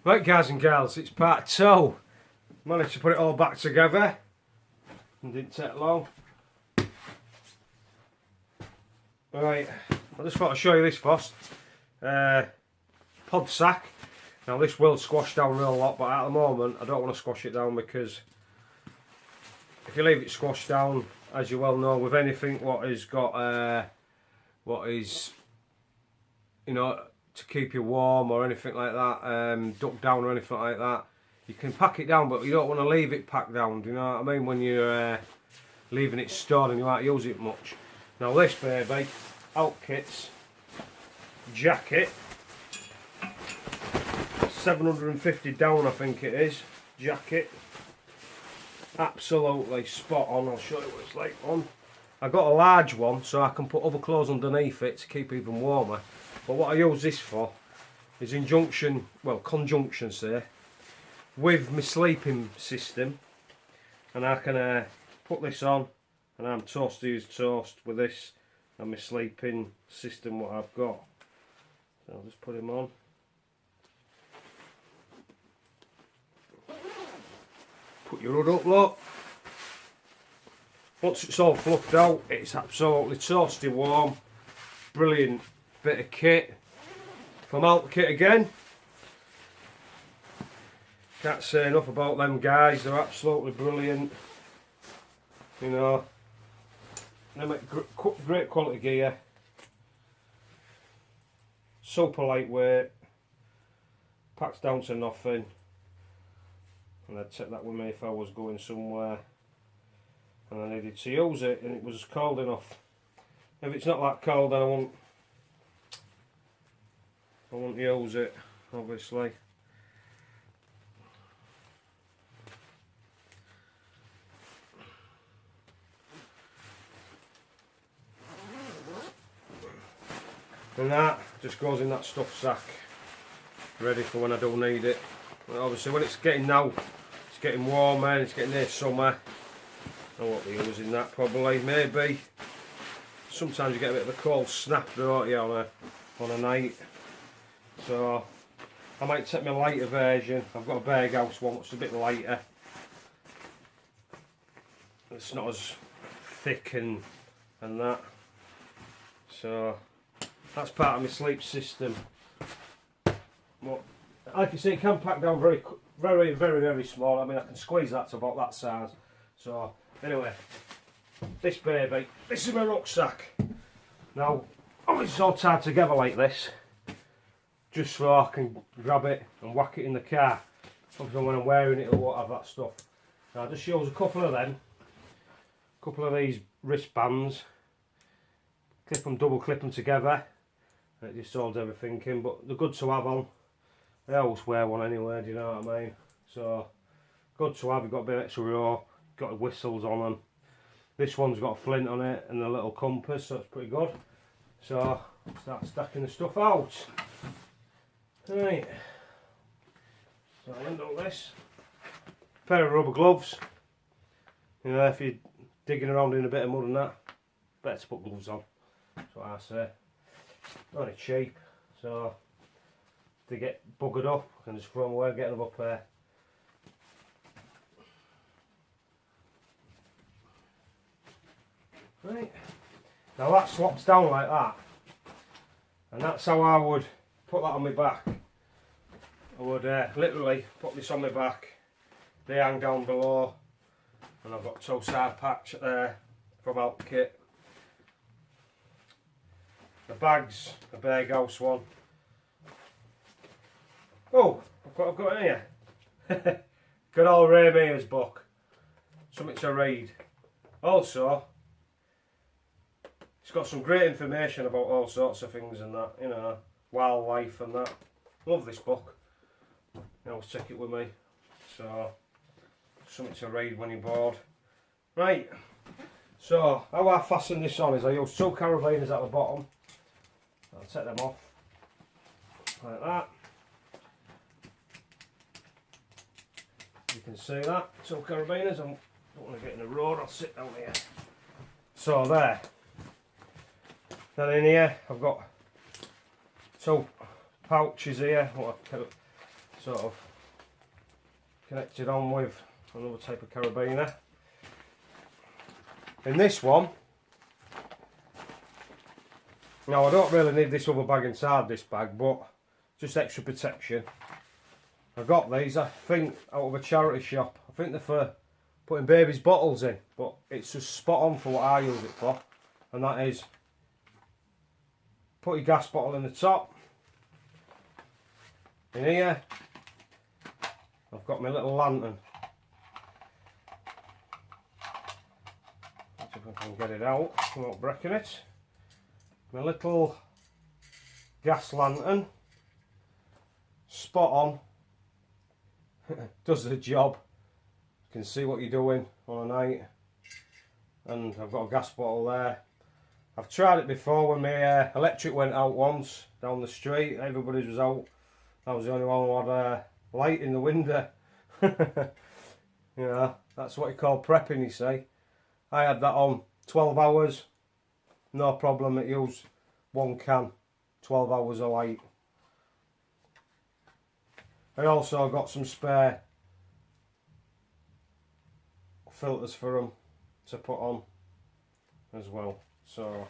Right guys and girls, it's part 2. Managed to put it all back together. It didn't take long. Right, I just thought I'd show you this first. Pod sack. Now this will squash down real lot, but at the moment I don't want to squash it down because if you leave it squashed down, as you well know, with anything what has got what is, you know, to keep you warm or anything like that, duck down or anything like that, you can pack it down, but you don't want to leave it packed down. Do you know what I mean? When you're leaving it stored and you won't use it much. Now this baby, out kits, jacket, 750 down I think it is, jacket, absolutely spot on. I'll show you what it's like on. I got a large one so I can put other clothes underneath it to keep it even warmer. But what I use this for is conjunction say, with my sleeping system, and I can put this on and I'm toast to use toast with this and my sleeping system what I've got. So I'll just put him on. Put your hood up, look. Once it's all fluffed out, it's absolutely toasty warm. Brilliant bit of kit. From Alt Kit again. Can't say enough about them guys, they're absolutely brilliant. You know, they make great quality gear. Super lightweight. Packs down to nothing. And I'd take that with me if I was going somewhere and I needed to use it and it was cold enough. If it's not that cold, then I won't use it, obviously. And that just goes in that stuff sack, ready for when I do need it. And obviously when it's getting warmer and it's getting near summer, I won't be using that probably, maybe. Sometimes you get a bit of a cold snap, don't you, on a night. So I might take my lighter version. I've got a Berghaus one which is a bit lighter. It's not as thick and that. So that's part of my sleep system. But like you say, it can pack down very small. I mean, I can squeeze that to about that size. So anyway, this baby, this is my rucksack. Now, obviously it's all tied together like this, just so I can grab it and whack it in the car. Obviously when I'm wearing it, I won't have that stuff. Now I just use a couple of them, a couple of these wristbands, double clip them together, and it just holds everything in. But they're good to have on. I always wear one anyway, do you know what I mean? So good to have. You've got a bit of extra row, got the whistles on them. This one's got a flint on it and a little compass, so it's pretty good. So start stacking the stuff out. Right, so I'll undo this. Pair of rubber gloves. You know, if you're digging around in a bit of mud and that, better to put gloves on. That's what I say. Only cheap, so if they get buggered up, I can just throw them away and get another pair. Right, now that slops down like that, and that's how I would put that on my back. I would literally put this on my back, they hang down below, and I've got two side packs there from Alt Kit. The bag's a Berghaus one. Oh, I've got it here. Good old Ray Mears book, something to read. Also, it's got some great information about all sorts of things and that, you know, wildlife and that. Love this book. I always take it with me. So, something to read when you're bored. Right, so how I fasten this on is I use two carabiners at the bottom. I'll take them off, like that. You can see that, two carabiners. I don't want to get in the road, I'll sit down here. So there. Then in here I've got two pouches here, sort of connected on with another type of carabiner. In this one, now I don't really need this other bag inside this bag, but just extra protection. I got these, I think, out of a charity shop. I think they're for putting babies' bottles in, but it's just spot on for what I use it for, and that is put your gas bottle in the top. In here, I've got my little lantern. Let's see if I can get it out without breaking it. My little gas lantern, spot on, does the job. You can see what you're doing on a night, and I've got a gas bottle there. I've tried it before when my electric went out once down the street. Everybody was out. I was the only one who had light in the window. You know, that's what you call prepping, you see. I had that on 12 hours, no problem. It used 1 can, 12 hours of light. I also got some spare filters for them to put on as well. So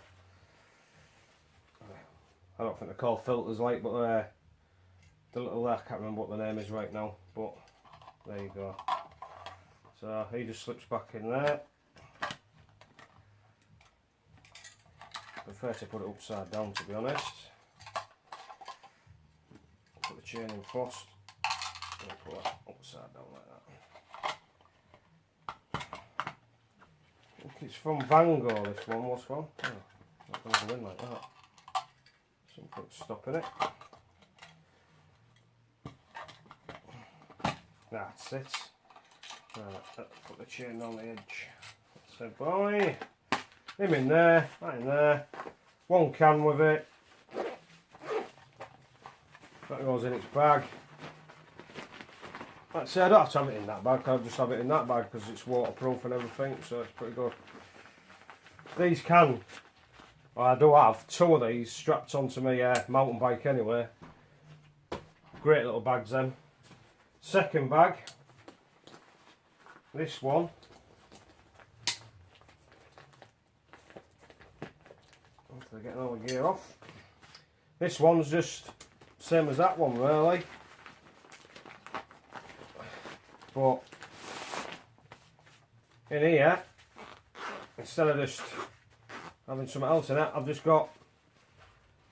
I don't think they're called filters like, but the little, I can't remember what the name is right now, but there you go. So he just slips back in there. I prefer to put it upside down, to be honest. Put the chain in first and put that upside down like that. I think it's from Van Gogh, this one was from. Oh, not going to go in like that. Something's stopping it. That's it. Right, put the chain on the edge. So boy, him in there, that in there. 1 can with it. That goes in its bag. Like I say, I don't have to have it in that bag, I'll just have it in that bag because it's waterproof and everything, so it's pretty good. These can, well, I do have 2 of these strapped onto my mountain bike anyway. Great little bags then. Second bag, this one. After getting all the gear off. This one's just same as that one really. But in here, instead of just having something else in it, I've just got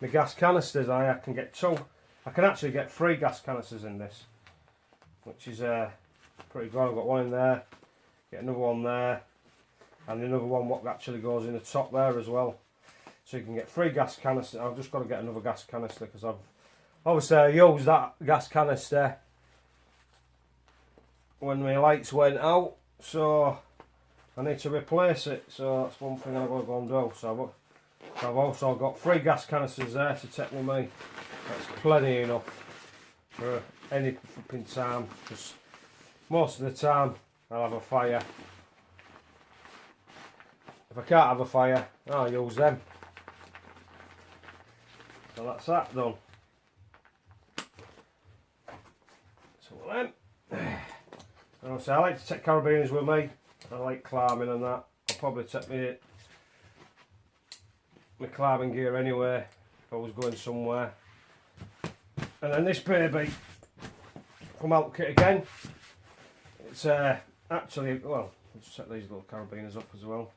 my gas canisters. I can get 2. I can actually get 3 gas canisters in this, which is pretty good. I've got 1 in there, get another one there, and another one what actually goes in the top there as well. So you can get 3 gas canisters. I've just got to get another gas canister because I've obviously used that gas canister when my lights went out, so I need to replace it. So that's one thing I've got to go and do. So I've also got 3 gas canisters there to take with me. That's plenty enough for any flipping time, because most of the time I'll have a fire. If I can't have a fire, I'll use them. So that's that done. So then, I like to take carabiners with me. I like climbing and that. I'll probably take my climbing gear anyway if I was going somewhere. And then this baby come out kit again. It's actually, well, I'll just set these little carabiners up as well.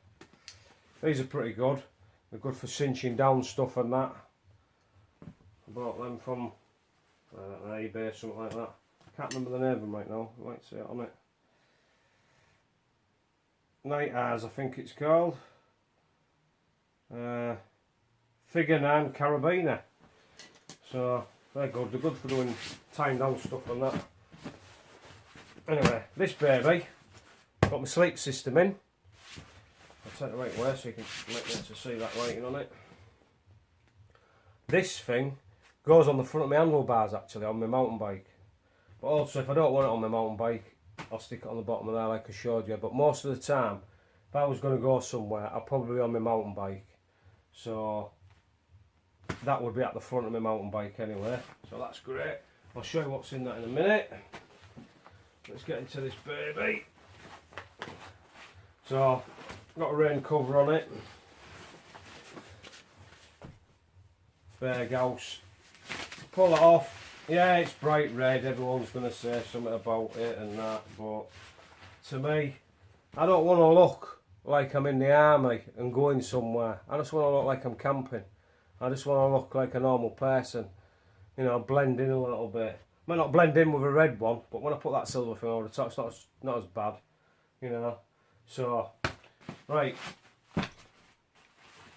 These are pretty good. They're good for cinching down stuff and that. I bought them from eBay or something like that. I can't remember the name of them right now. I might see it on it. Night Eyes, I think it's called. Figure 9 carabiner. So they're good. They're good for doing tying down stuff and that. Anyway, this baby got my sleep system in. I'll take the right way so you can make to see that lighting on it. This thing goes on the front of my handlebars actually on my mountain bike. But also if I don't want it on my mountain bike, I'll stick it on the bottom of there like I showed you. But most of the time, if I was going to go somewhere, I'll probably be on my mountain bike. So that would be at the front of my mountain bike anyway. So that's great. I'll show you what's in that in a minute. Let's get into this baby. So, got a rain cover on it. Bear gauze. Pull it off. Yeah, it's bright red. Everyone's going to say something about it and that, but to me, I don't want to look like I'm in the army and going somewhere. I just want to look like I'm camping. I just want to look like a normal person. You know, blend in a little bit. Might not blend in with a red one, but when I put that silver thing over the top, it's not as bad. You know. So, right.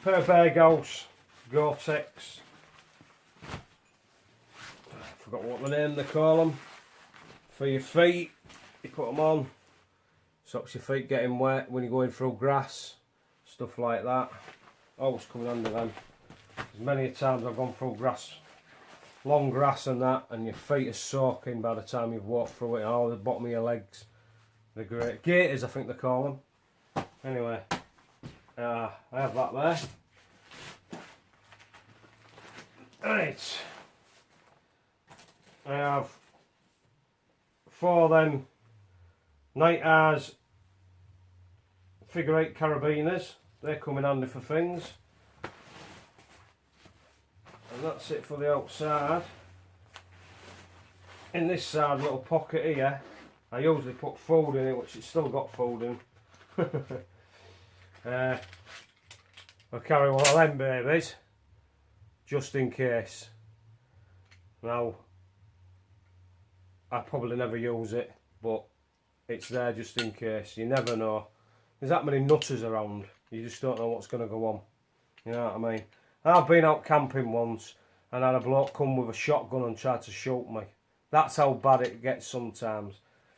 Pair of bear gauze, Gore-Tex. Forgot what the name they call them. For your feet, you put them on. Stops your feet getting wet when you're going through grass. Stuff like that. Always coming under them. As many times I've gone through grass, long grass and that, and your feet are soaking by the time you've walked through it. Oh, the bottom of your legs. They're great. Gaiters, I think they call them. Anyway, I have that there. Right. I have 4 of them night eyes figure 8 carabiners. They come in handy for things. And that's it for the outside. In this side little pocket here, I usually put food in it, which it's still got food in. I'll carry one of them babies, just in case. Now, I probably never use it, but it's there just in case. You never know. There's that many nutters around, you just don't know what's going to go on. You know what I mean? I've been out camping once and had a bloke come with a shotgun and tried to shoot me. That's how bad it gets sometimes,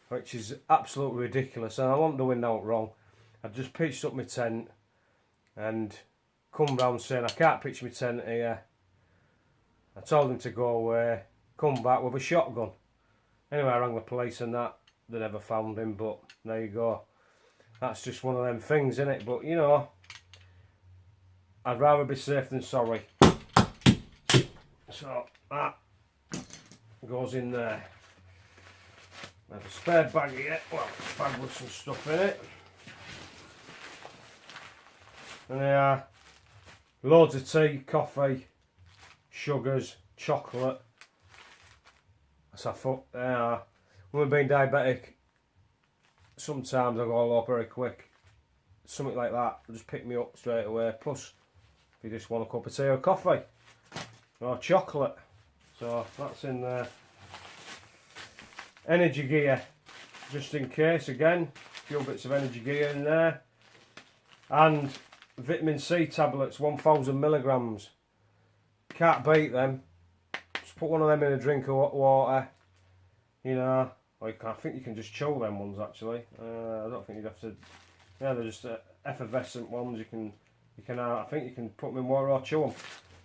which is absolutely ridiculous. And I wasn't doing that wrong. I just pitched up my tent and come round saying, I can't pitch my tent here. I told him to go away, come back with a shotgun. Anyway, I rang the police and that. They never found him, but there you go. That's just one of them things, isn't it? But, you know, I'd rather be safe than sorry. So, that goes in there. I have a spare bag here. Well, a bag with some stuff in it. And there are loads of tea, coffee, sugars, chocolate. That's a foot. When being diabetic, sometimes I go all up very quick. Something like that will just pick me up straight away. Plus, if you just want a cup of tea or coffee or chocolate. So that's in there. Energy gear, just in case again. A few bits of energy gear in there. And vitamin C tablets, 1000 milligrams. Can't beat them. Just put one of them in a drink of hot water. You know, like I think you can just chew them ones actually. I don't think you'd have to. Yeah, they're just effervescent ones. You can. I think you can put them in water or chew them.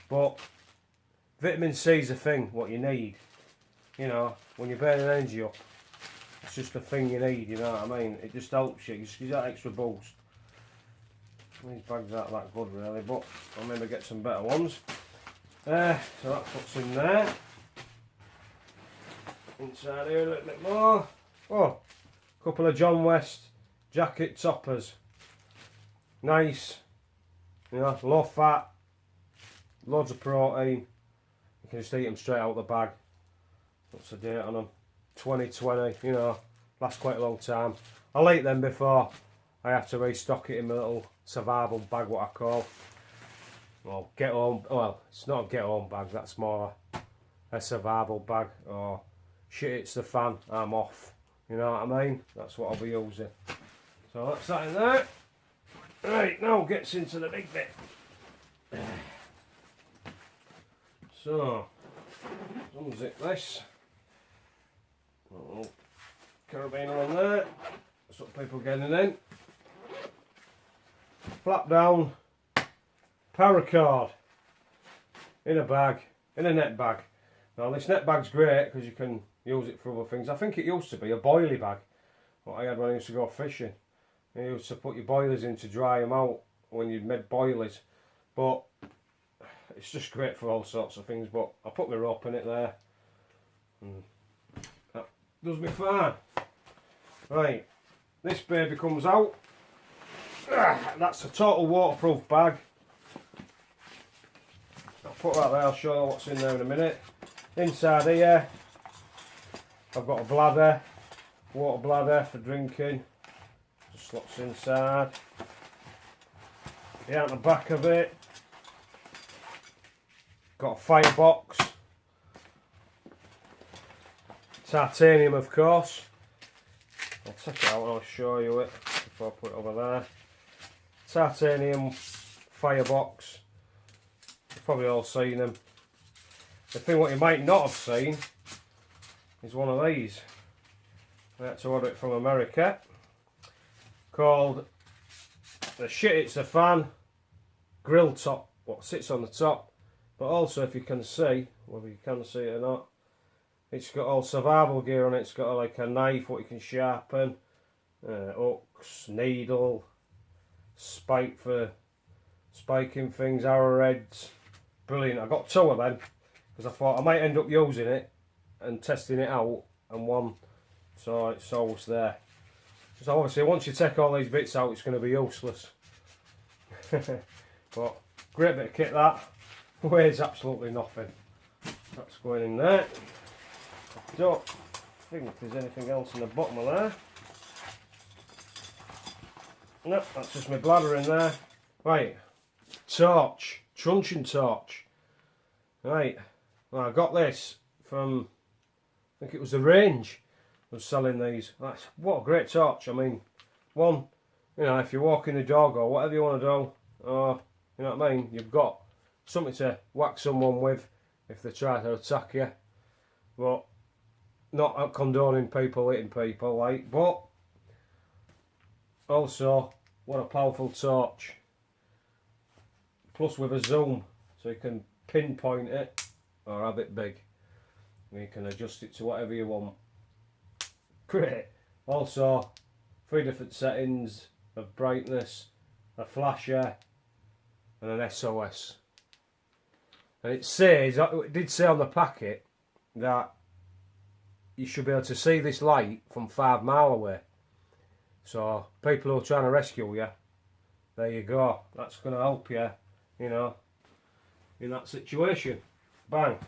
But vitamin C is a thing. What you need. You know, when you're burning energy up, it's just a thing you need. You know what I mean? It just helps you. It just gives you that extra boost. These bags aren't that good really, but I'll maybe get some better ones. So that's what's in there. Inside here a little bit more. Oh, a couple of John West jacket toppers. Nice. You know, low fat, loads of protein. You can just eat them straight out of the bag. What's the date on them? 2020, you know, lasts quite a long time. I'll eat them before I have to restock it in my little survival bag, what I call. Well, get home, well, it's not a get home bag, that's more a survival bag. Or shit hits the fan, I'm off. You know what I mean? That's what I'll be using. So that's that in there. Right, now gets into the big bit. So, unzip this. Little carabiner on there. That's what people getting in. Flap down. Paracord. In a bag. In a net bag. Now this net bag's great because you can use it for other things. I think it used to be a boilie bag. What I had when I used to go fishing. You used to put your boilies in to dry them out when you'd made boilies. But it's just great for all sorts of things. But I put my rope in it there. and that does me fine. Right, this baby comes out. That's a total waterproof bag. I'll put that there, I'll show you what's in there in a minute. Inside here I've got a bladder, water bladder for drinking, just slots inside. Out the back of it, got a firebox, titanium of course. I'll take it out and I'll show you it before I put it over there. Titanium firebox, you've probably all seen them. The thing what you might not have seen is one of these. I had to order it from America, called the shit it's a fan grill top, what sits on the top, but also if you can see, whether you can see it or not, it's got all survival gear on it. It's got like a knife what you can sharpen, hooks, needle, spike for spiking things, arrowheads. Brilliant. I got 2 of them because I thought I might end up using it and testing it out, and one so it's always there. So obviously once you take all these bits out it's going to be useless. But great bit of kit that, weighs absolutely nothing. That's going in there. I don't think there's anything else in the bottom of there. No, that's just my bladder in there. Right, torch, truncheon torch. Right, well I got this from, I think it was the Range was selling these. That's, what a great torch. I mean, one, you know, if you're walking the dog or whatever you want to do, or, you know what I mean, you've got something to whack someone with if they try to attack you. But not condoning people hitting people, like, but also what a powerful torch. Plus with a zoom, so you can pinpoint it or have it big. And you can adjust it to whatever you want. Great. Also 3 different settings of brightness, a flasher and an SOS. And it says, it did say on the packet that you should be able to see this light from 5 miles away. So people who are trying to rescue you, there you go. That's going to help you, you know, in that situation. Bang.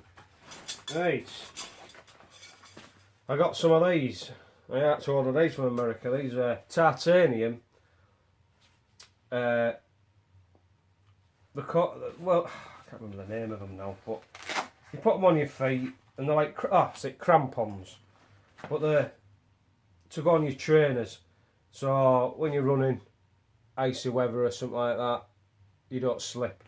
Right. I got some of these. I had to order these from America. These are titanium. Well, I can't remember the name of them now, but you put them on your feet and they're like, crampons, but they're to go on your trainers, so when you're running icy weather or something like that you don't slip.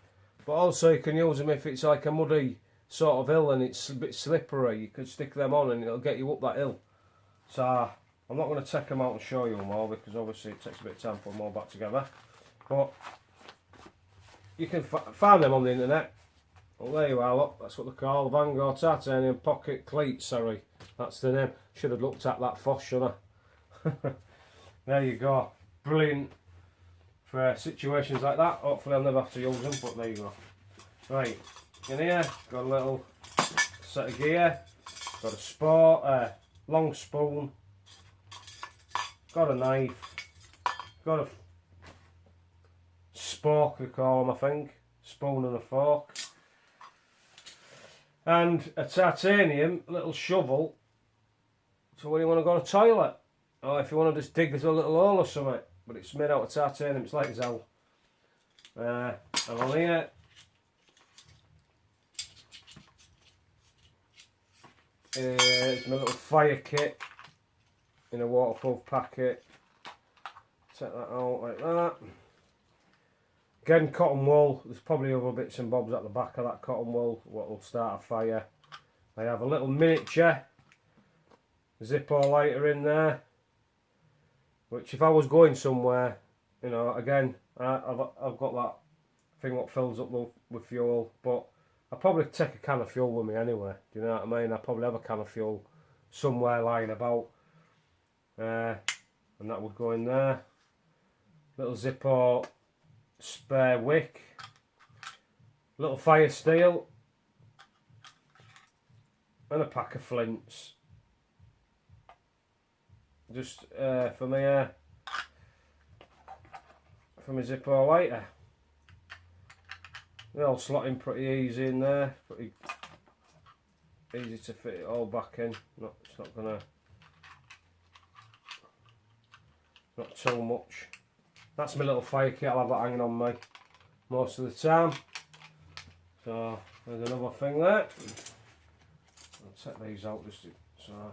But also you can use them if it's like a muddy sort of hill and it's a bit slippery. You could stick them on and it'll get you up that hill. So I'm not going to take them out and show you them all because obviously it takes a bit of time to put them all back together, but you can find them on the internet. Well, there you are, look, that's what they're called, Vanguard Titanium Pocket Cleats, sorry, that's the name. Should have looked at that first, shouldn't I? There you go, brilliant for situations like that. Hopefully I'll never have to use them, but there you go. Right, in here, got a little set of gear, got a sport, long spoon, got a knife, got a spork they call them, I think, spoon and a fork, and a titanium little shovel, so when you want to go to the toilet, or if you want to just dig a little hole or something, but it's made out of titanium, it's like hell. And on here, it's my little fire kit in a waterproof packet. Take that out like that. Again, cotton wool. There's probably other bits and bobs at the back of that cotton wool what will start a fire. I have a little miniature Zippo lighter in there, which if I was going somewhere, you know, again, I've got that thing what fills up with fuel, but I'd probably take a can of fuel with me anyway, do you know what I mean? I'd probably have a can of fuel somewhere lying about, and that would go in there. Little Zippo spare wick, little fire steel, and a pack of flints. Just for my Zippo lighter. They all slot in pretty easy in there. Pretty easy to fit it all back in. It's not gonna. Not too much. That's my little fire kit. I'll have that hanging on me most of the time. So there's another thing there. I'll take these out just so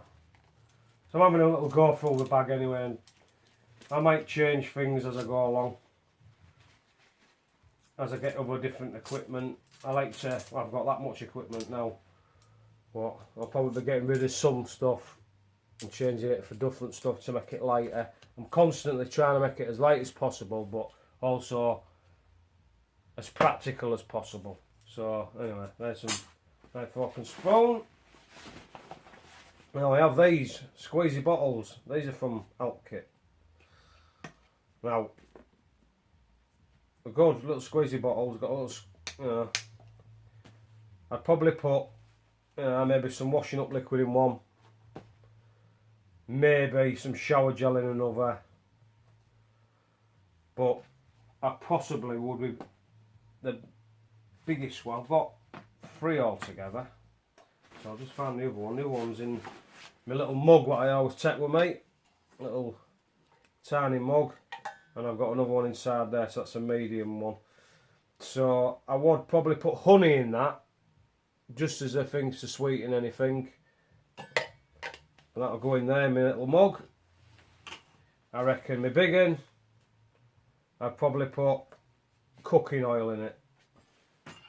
I'm having a little go through the bag anyway, and I might change things as I go along. As I get other different equipment. Well, I've got that much equipment now. But I'll probably be getting rid of some stuff and changing it for different stuff to make it lighter. I'm constantly trying to make it as light as possible, but also as practical as possible. So anyway, there's some knife, fork and spoon. Now I have these squeezy bottles. These are from Altkit. Now, they're good little squeezy bottles. Got a little, I'd probably put, maybe some washing up liquid in one. Maybe some shower gel in another, but I possibly would be the biggest one. I've got 3 altogether, so I'll just find the other one. The other one's in my little mug that I always take with me, little tiny mug, and I've got another one inside there, so that's a medium one. So I would probably put honey in that, just as a thing to sweeten anything. And that'll go in there in my little mug. I reckon my big one, I'd probably put cooking oil in it.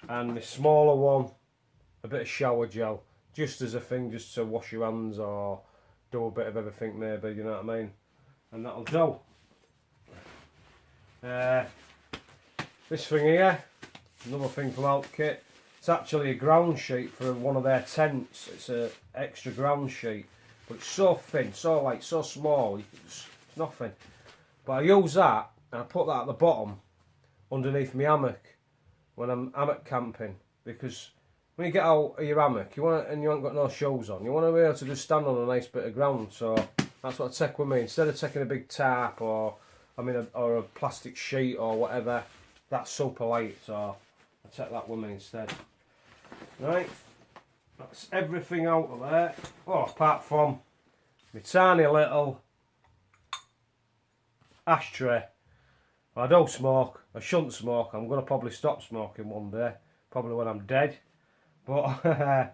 And the smaller one, a bit of shower gel. Just as a thing, just to wash your hands or do a bit of everything maybe, you know what I mean? And that'll do. This thing here, another thing from Altkit. It's actually a ground sheet for one of their tents. It's an extra ground sheet. But it's so thin, so light, so small, it's nothing. But I use that, and I put that at the bottom, underneath my hammock, when I'm hammock camping. Because when you get out of your hammock, and you haven't got no shoes on, you want to be able to just stand on a nice bit of ground. So that's what I take with me. Instead of taking a big tarp, or a plastic sheet or whatever, that's super light, so I take that with me instead. Right. That's everything out of there. Oh, apart from my tiny little ashtray. I don't smoke. I shouldn't smoke. I'm going to probably stop smoking one day. Probably when I'm dead. But I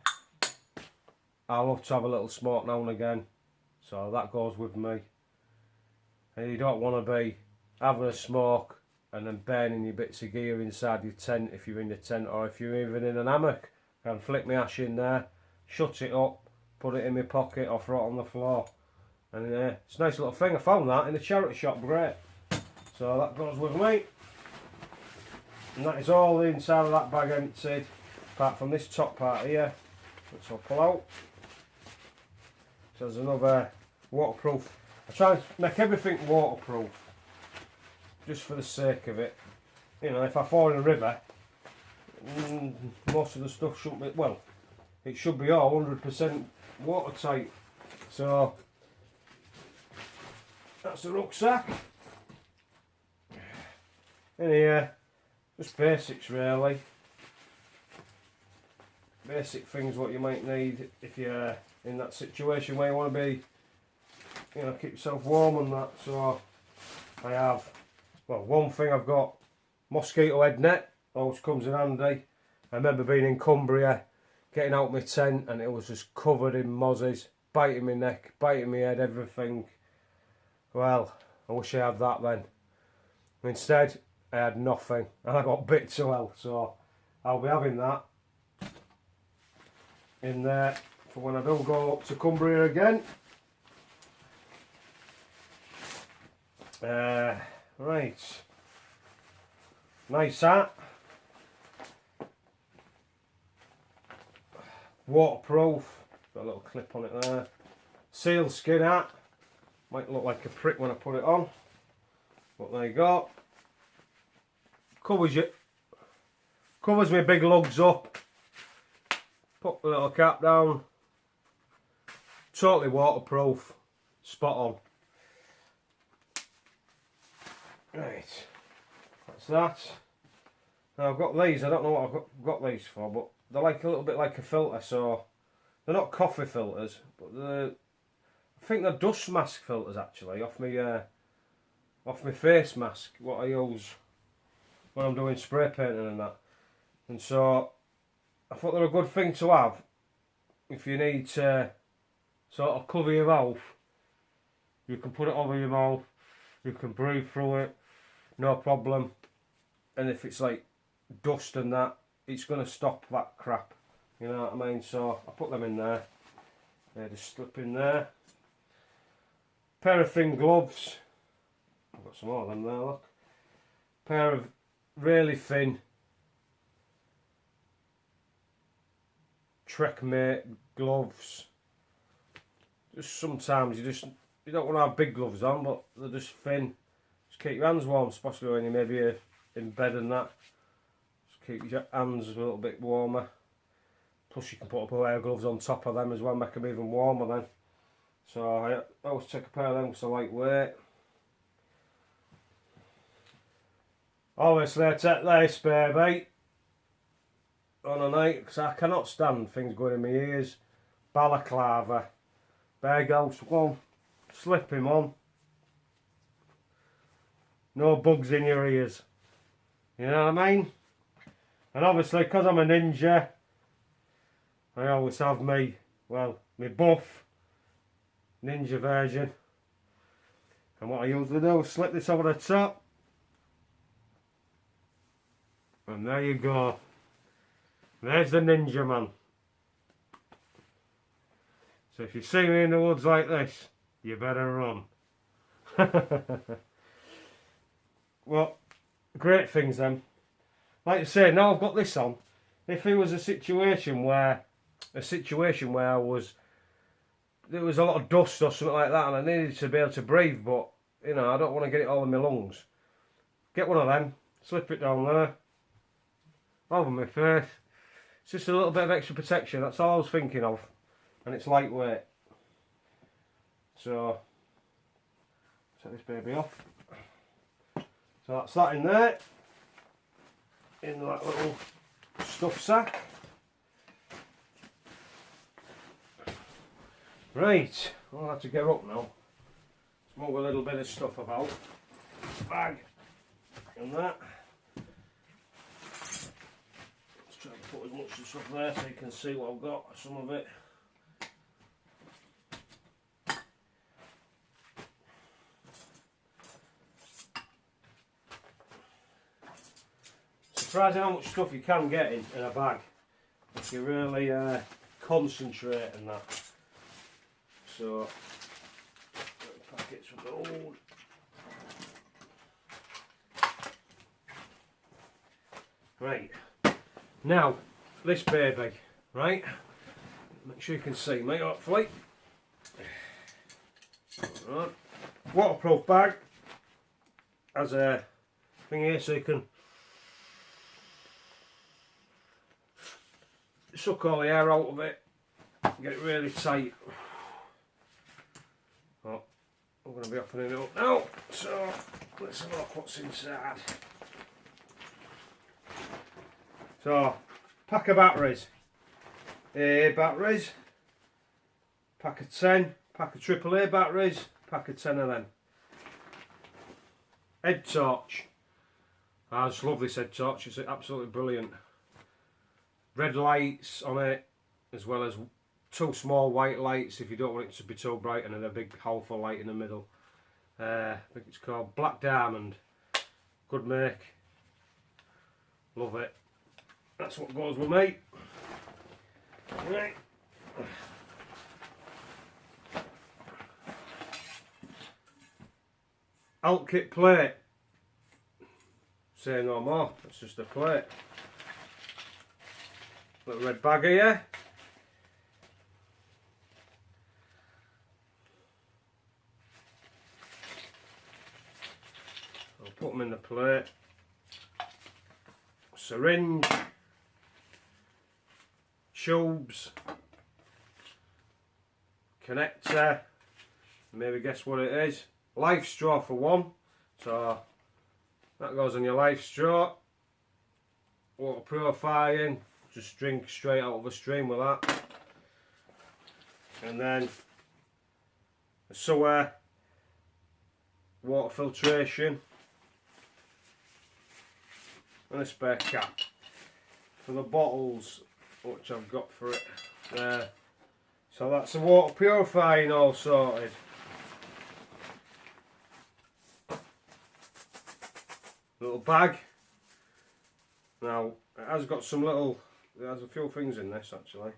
love to have a little smoke now and again. So that goes with me. And you don't want to be having a smoke and then burning your bits of gear inside your tent if you're in the tent, or if you're even in an hammock. I can flick my ash in there, shut it up, put it in my pocket or throw it on the floor. And it's a nice little thing. I found that in the charity shop, great. So that goes with me. And that is all the inside of that bag emptied, apart from this top part here, which I'll pull out. So there's another waterproof. I try to make everything waterproof, just for the sake of it. You know, if I fall in a river, most of the stuff shouldn't be, well, it should be all 100% watertight. So that's the rucksack. In here, just basics really. Basic things what you might need if you're in that situation where you want to be, you know, keep yourself warm and that. So I have, well, one thing I've got, mosquito head net, always comes in handy. I remember being in Cumbria, getting out my tent, and it was just covered in mozzies, biting my neck, biting my head, everything. Well, I wish I had that then. Instead, I had nothing, and I got bit to hell, so I'll be having that in there for when I do go up to Cumbria again. Right, nice hat, waterproof, got a little clip on it there, seal skin hat, might look like a prick when I put it on, but there you go, covers my big lugs up, put the little cap down, totally waterproof, spot on. Right, that's that. Now I've got these, I don't know what I've got these for, but they're like a little bit like a filter, so they're not coffee filters, but I think they're dust mask filters actually, off my face mask, what I use when I'm doing spray painting and that. And so I thought they're a good thing to have if you need to sort of cover your mouth. You can put it over your mouth, you can breathe through it, no problem. And if it's like dust and that, it's going to stop that crap, you know what I mean? So I put them in there, they just slip in there. Pair of thin gloves, I've got some more of them there, look. Pair of really thin Trekmate gloves. Just sometimes you don't want to have big gloves on, but they're just thin. Just keep your hands warm, especially when you maybe in bed and that. Just keep your hands a little bit warmer. Plus you can put a pair of gloves on top of them as well, make them even warmer then. So I always take a pair of them because they're lightweight. Obviously I take this baby on a night because I cannot stand things going in my ears. Balaclava, big house one, slip him on. No bugs in your ears. You know what I mean? And obviously because I'm a ninja, I always have my buff ninja version. And what I usually do is slip this over the top. And there you go. There's the ninja man. So if you see me in the woods like this, you better run. Well, great things then. Like I say, now I've got this on. If it was a situation where there was a lot of dust or something like that and I needed to be able to breathe, but you know, I don't want to get it all in my lungs. Get one of them, slip it down there, over my face. It's just a little bit of extra protection, that's all I was thinking of. And it's lightweight. So, take this baby off. So that's that in there. In that little stuff sack. Right, I'll have to get up now. Let's move a little bit of stuff about. Bag and that. Let's try to put as much of the stuff there so you can see what I've got, some of it. Surprising how much stuff you can get in a bag if you really concentrate on that. So, packets of gold. Right, now this baby, right? Make sure you can see me hopefully. Right. Waterproof bag. Has a thing here so you can suck all the air out of it, get it really tight. Oh, I'm going to be opening it up now, so let's have a look what's inside. So, pack of batteries, AA batteries, pack of 10, pack of AAA batteries, pack of 10 of them. Head torch, I just love this head torch, it's absolutely brilliant. Red lights on it, as well as 2 small white lights if you don't want it to be too bright, and then a big colourful light in the middle. I think it's called Black Diamond. Good make. Love it. That's what goes with me. Right. Alt kit plate. Say no more, it's just a plate. Little red bag here. I'll put them in the plate. Syringe. Tubes. connector, maybe guess what it is. Life straw for one, so that goes on your life straw. Water purifying, just drink straight out of a stream with that. And then a sewer, water filtration, and a spare cap for the bottles which I've got for it there. So that's the water purifying all sorted. Little bag. Now it has got some little, there's a few things in this actually.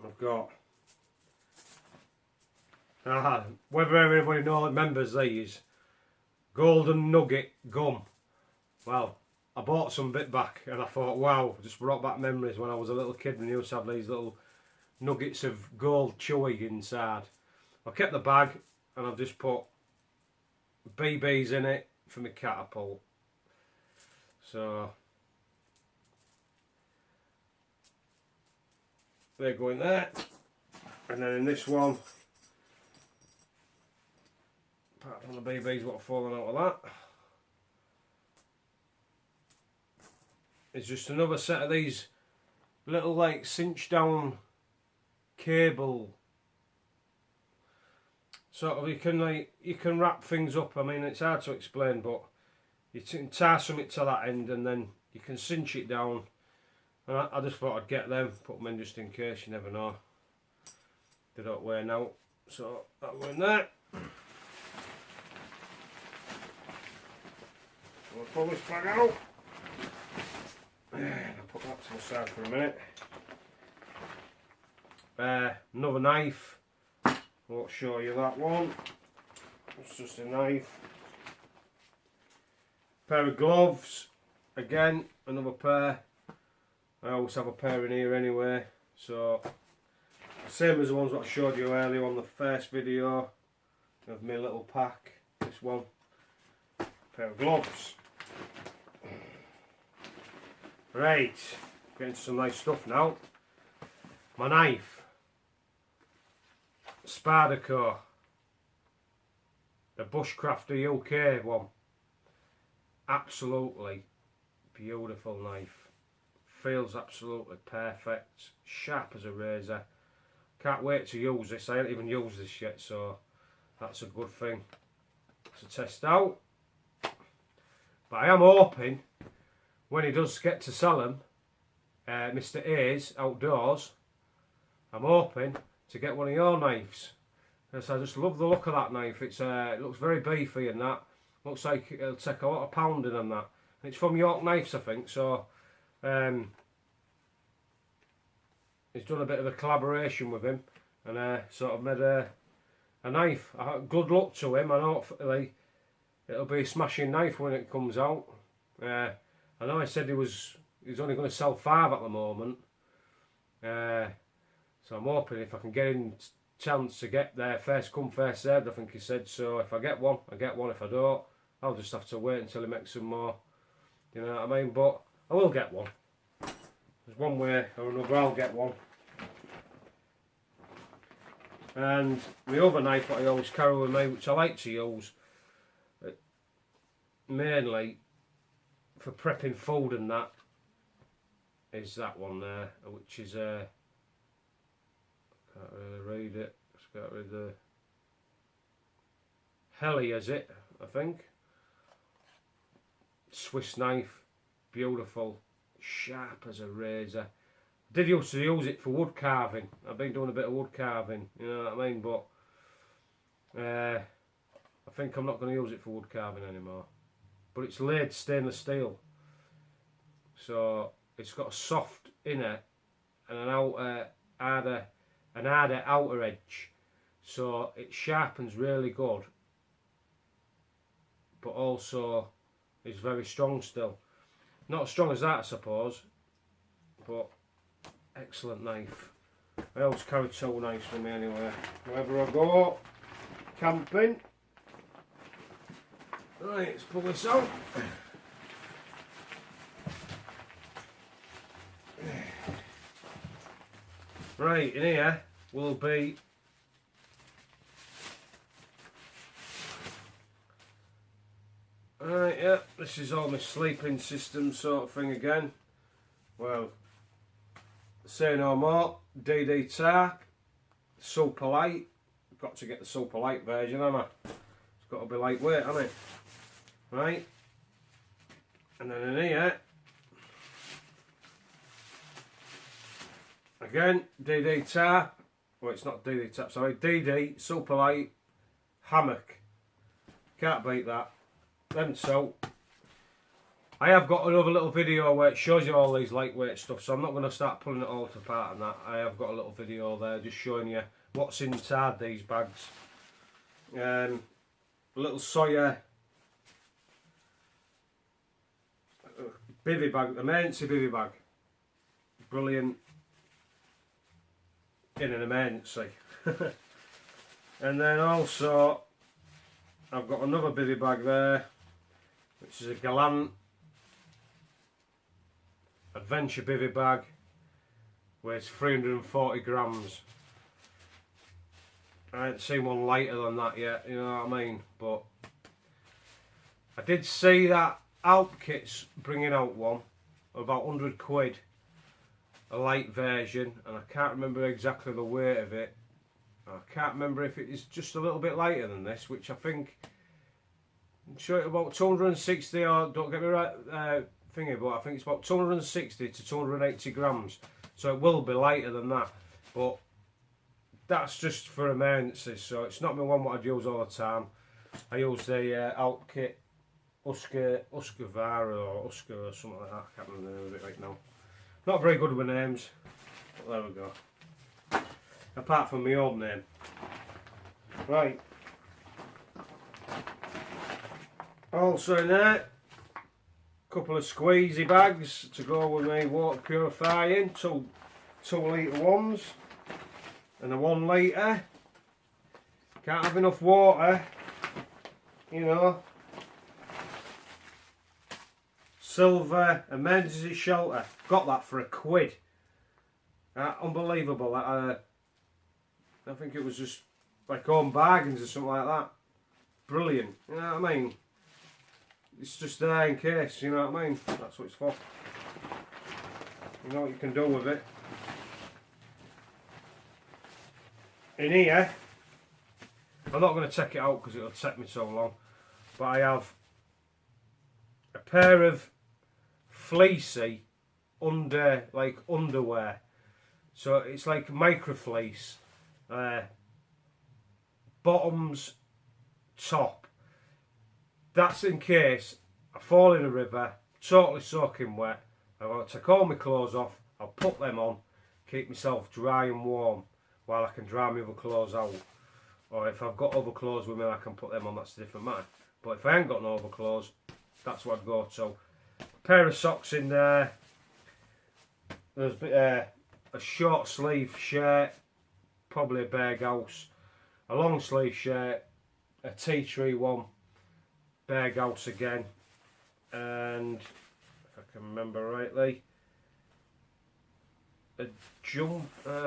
I've got whether everybody remembers these golden nugget gum. Well, I bought some bit back and I thought, wow, just brought back memories when I was a little kid and I used to have these little nuggets of gold chewy inside. I kept the bag and I've just put BBs in it for my catapult. So they go in there, and then in this one, apart from the BBs what are falling out of that, it's just another set of these little like cinch down cable. Sort of you can wrap things up. I mean, it's hard to explain, but you can tie something to that end and then you can cinch it down. And I just thought I'd get them, put them in just in case, you never know. They don't wear now, so that went there. I'll pull this bag out. And I'll put that to the side for a minute. Another knife. Won't show you that one. It's just a knife. Pair of gloves. Again, another pair. I always have a pair in here anyway. So, same as the ones that I showed you earlier on the first video of my little pack. This one. Pair of gloves. Right, getting some nice stuff now. My knife. Spadaco, the Bushcrafter UK one. Absolutely beautiful knife. Feels absolutely perfect. Sharp as a razor. Can't wait to use this. I haven't even used this yet, so that's a good thing to test out. But I am hoping when he does get to sell them, Mr. A's Outdoors, I'm hoping to get one of your knives, because I just love the look of that knife. It looks very beefy and that. Looks like it'll take a lot of pounding on that. And it's from York Knives, I think, so he's done a bit of a collaboration with him and sort of made a knife. Good luck to him, and hopefully it'll be a smashing knife when it comes out. I know he said he's only going to sell 5 at the moment. So I'm hoping if I can get in chance to get there first come first served, I think he said. So if I get one, I get one. If I don't, I'll just have to wait until he makes some more. You know what I mean? But I will get one. There's one way or another I'll get one. And the other knife that I always carry with me, which I like to use mainly for prepping food and that, is that one there, which is can't really read it. It's got rid of the Heli, is it? I think. Swiss knife, beautiful, sharp as a razor. I did used to use it for wood carving. I've been doing a bit of wood carving, you know what I mean? But I think I'm not going to use it for wood carving anymore. But it's laid stainless steel, so it's got a soft inner and an harder outer edge, so it sharpens really good, but also is very strong still. Not as strong as that, I suppose, but excellent knife. I always carry 2 knives with me anyway, wherever I go, camping. Right, let's pull this out. Right, in here will be right, yeah, this is all my sleeping system sort of thing again. Well, say no more, DD Tark, super light. Got to get the super light version, haven't I? It's got to be lightweight, hasn't it? Right, and then in here, again, DD Tark. Well, it's not DD Tark, sorry, DD super light hammock. Can't beat that. Then so, I have got another little video where it shows you all these lightweight stuff, so I'm not going to start pulling it all apart and that. I have got a little video there just showing you what's inside these bags. A little Sawyer bivvy bag, emergency bivvy bag. Brilliant in an emergency. And then also, I've got another bivvy bag there, which is a Gallant Adventure bivvy bag, weighs 340 grams. I haven't seen one lighter than that yet, you know what I mean? But I did see that Alp Kit's bringing out one, about 100 quid, a light version, and I can't remember exactly the weight of it. I can't remember if it is just a little bit lighter than this, which I think, I'm sure it's about 260, or don't get me right, thingy, but I think it's about 260 to 280 grams, so it will be lighter than that. But that's just for emergencies, so it's not my one what I'd use all the time. I use the Alp Kit Husqvarna or Husker or something like that. I can't remember the name of it right now. Not very good with names, but there we go. Apart from my own name. Right. Also in there, a couple of squeezy bags to go with my water purifying, two litre ones and a 1 litre. Can't have enough water, you know. Silver emergency shelter, got that for £1. Unbelievable. I think it was just like Home Bargains or something like that. Brilliant, you know what I mean? It's just there in case, you know what I mean? That's what it's for. You know what you can do with it. In here, I'm not going to take it out because it'll take me so long, but I have a pair of fleecy underwear. So it's like micro fleece. Bottoms, top. That's in case I fall in a river, totally soaking wet. I want to take all my clothes off, I'll put them on, keep myself dry and warm while I can dry my other clothes out. Or if I've got other clothes with me, I can put them on, that's a different matter. But if I ain't got no other clothes, that's what I'd go to. A pair of socks in there. There's a short sleeve shirt, probably a Berghaus. A long sleeve shirt, a tea tree one, Berghaus again, and if I can remember rightly, a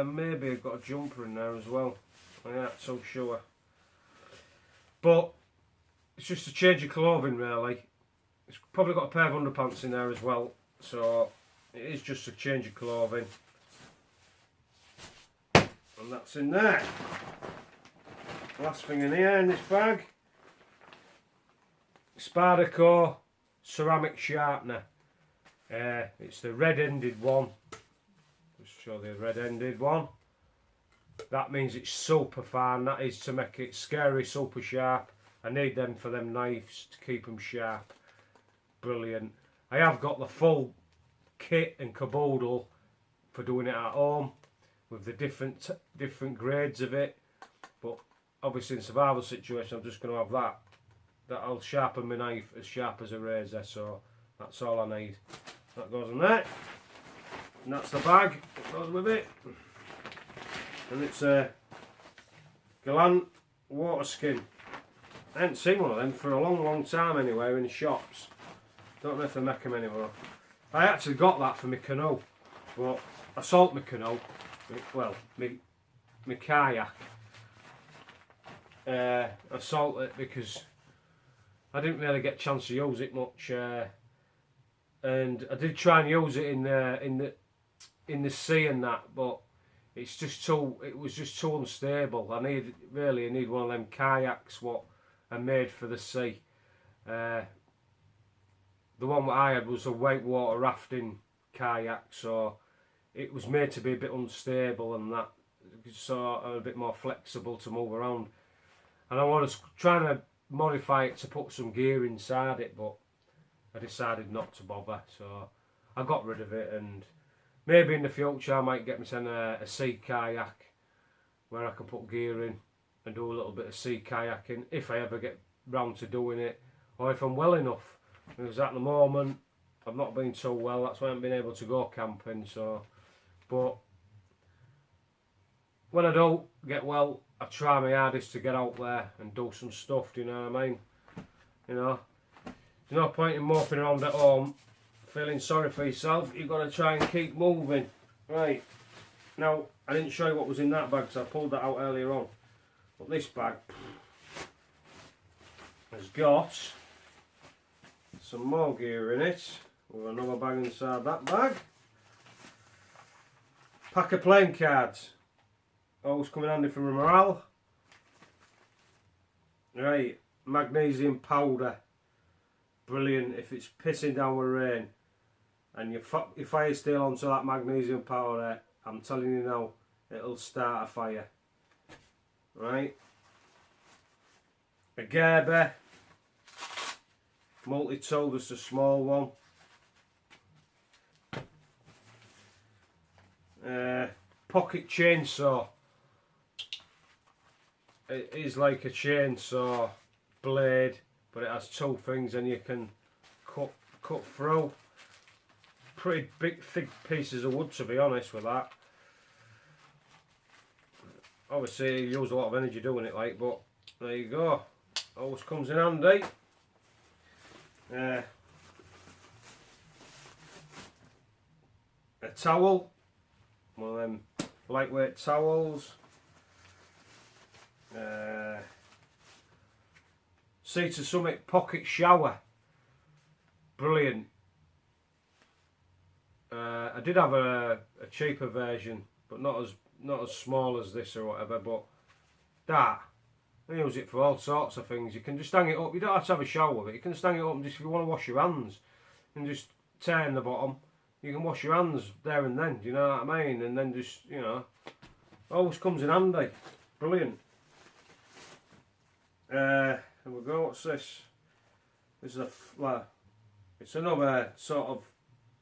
maybe I've got a jumper in there as well. I'm not so sure, but it's just a change of clothing really. It's probably got a pair of underpants in there as well, so it is just a change of clothing, and that's in there. Last thing in here in this bag, Spadaco ceramic sharpener. It's the red-ended one. Just show the red-ended one. That means it's super fine. That is to make it scary, super sharp. I need them for them knives to keep them sharp. Brilliant. I have got the full kit and caboodle for doing it at home with the different grades of it. But obviously in survival situation, I'm just going to have that. That'll sharpen my knife as sharp as a razor, so that's all I need. That goes in there. And that's the bag that goes with it. And it's a Gallant water skin. I haven't seen one of them for a long time anywhere in shops. Don't know if they make them anymore. I actually got that for my canoe, but I sold my canoe my kayak. I salt it because I didn't really get a chance to use it much, and I did try and use it in the sea and that, but it was just too unstable. I need one of them kayaks what are made for the sea. The one that I had was a whitewater rafting kayak, so it was made to be a bit unstable and that, so a bit more flexible to move around. And I was trying to modify it to put some gear inside it, but I decided not to bother, so I got rid of it. And maybe in the future I might get myself a sea kayak where I can put gear in and do a little bit of sea kayaking if I ever get round to doing it, or if I'm well enough. Because at the moment I've not been so well, that's why I haven't been able to go camping. So, but when I don't get well, I try my hardest to get out there and do some stuff. Do you know what I mean? You know, there's no point in moping around at home feeling sorry for yourself. You've got to try and keep moving. Right, now I didn't show you what was in that bag, so I pulled that out earlier on. But this bag has got some more gear in it, with another bag inside that bag. Pack of playing cards, always coming handy for morale. Right, magnesium powder, brilliant if it's pissing down with rain and your fire still onto that magnesium powder. I'm telling you now, it'll start a fire. Right, a Gerber multi-tool, just a small one. Pocket chainsaw. It is like a chainsaw blade, but it has two things and you can cut through. Pretty big thick pieces of wood, to be honest with that. Obviously you use a lot of energy doing it, like, but there you go. Always comes in handy. A towel, one of them lightweight towels. Sea to Summit pocket shower, brilliant. I did have a cheaper version, but not as small as this or whatever. But that, I use it for all sorts of things. You can just hang it up. You don't have to have a shower with it. You can just hang it up and just, if you want to wash your hands, and just turn the bottom. You can wash your hands there and then. Do you know what I mean? And then just, you know, always comes in handy. Brilliant. There we go. What's this? This is it's another sort of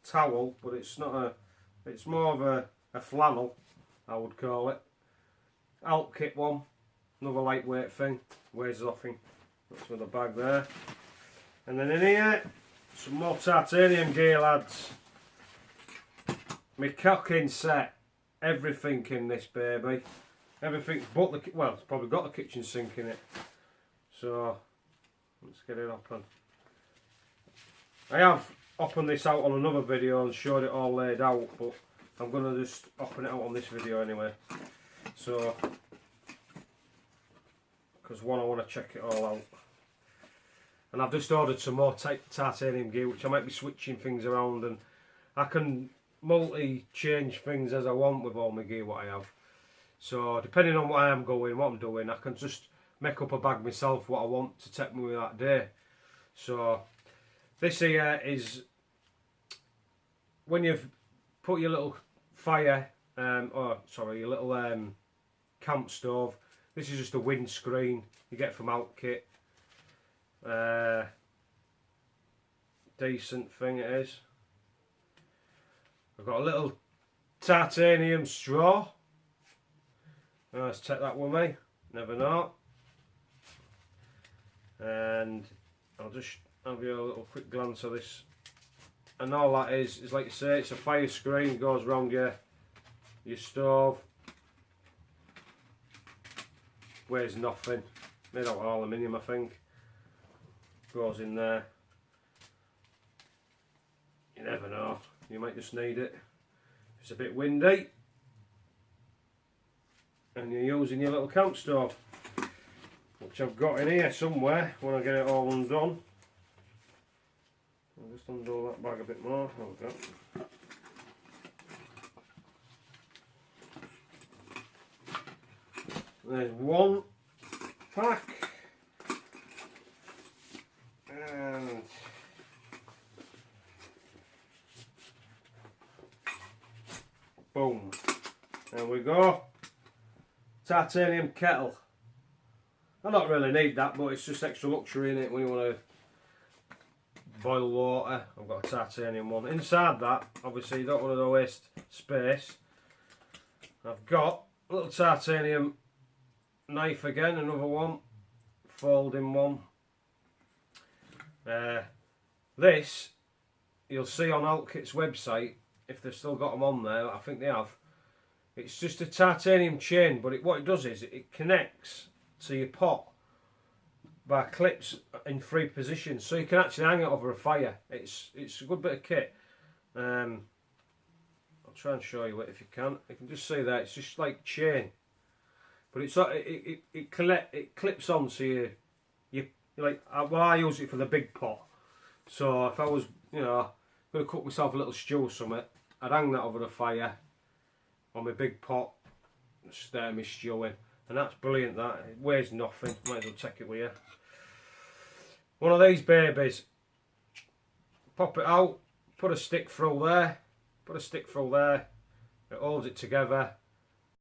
towel, but it's not a. It's more of a flannel, I would call it. Alt kit one, another lightweight thing. Weighs nothing. That's another bag there. And then in here, some more titanium gear, lads. My cooking set, everything in this baby. Everything but the, well, it's probably got the kitchen sink in it. So let's get it open. I have opened this out on another video and showed it all laid out, but I'm going to just open it out on this video anyway. So, because one, I want to check it all out. And I've just ordered some more titanium gear, which I might be switching things around, and I can multi-change things as I want with all my gear what I have. So depending on what I am going, what I'm doing, I can just make up a bag myself what I want to take me with that day. So this here is when you've put your little fire, your little camp stove. This is just a windscreen you get from Outkit. Decent thing it is. I've got a little titanium straw. Let's take that with me, never know. And I'll just have you a little quick glance of this. And all that is like you say, it's a fire screen, goes round your stove. Weighs nothing, made out of aluminium I think. Goes in there. You never know, you might just need it. It's a bit windy. and you're using your little camp stove, which I've got in here somewhere when I get it all undone. I'll just undo that bag a bit more. There we go. There's one pack, and boom, there we go. Titanium kettle. I don't really need that, but it's just extra luxury in it when you want to boil water. I've got a titanium one. Inside that, obviously you don't want to waste space. I've got a little titanium knife again, another one, folding one. This you'll see on Altkit's website, if they've still got them on there. I think they have. It's just a titanium chain, but what it does is it connects to your pot by clips in 3 positions, so you can actually hang it over a fire. It's a good bit of kit. I'll try and show you it if you can. You can just see that it's just like chain, but it's it clips onto you like. Well, I use it for the big pot. So if I was, going to cook myself a little stew or something, I'd hang that over the fire on my big pot, stir my stew in, and that's brilliant. That it weighs nothing. Might as well take it with you. One of these babies. Pop it out. Put a stick through there. Put a stick through there. It holds it together.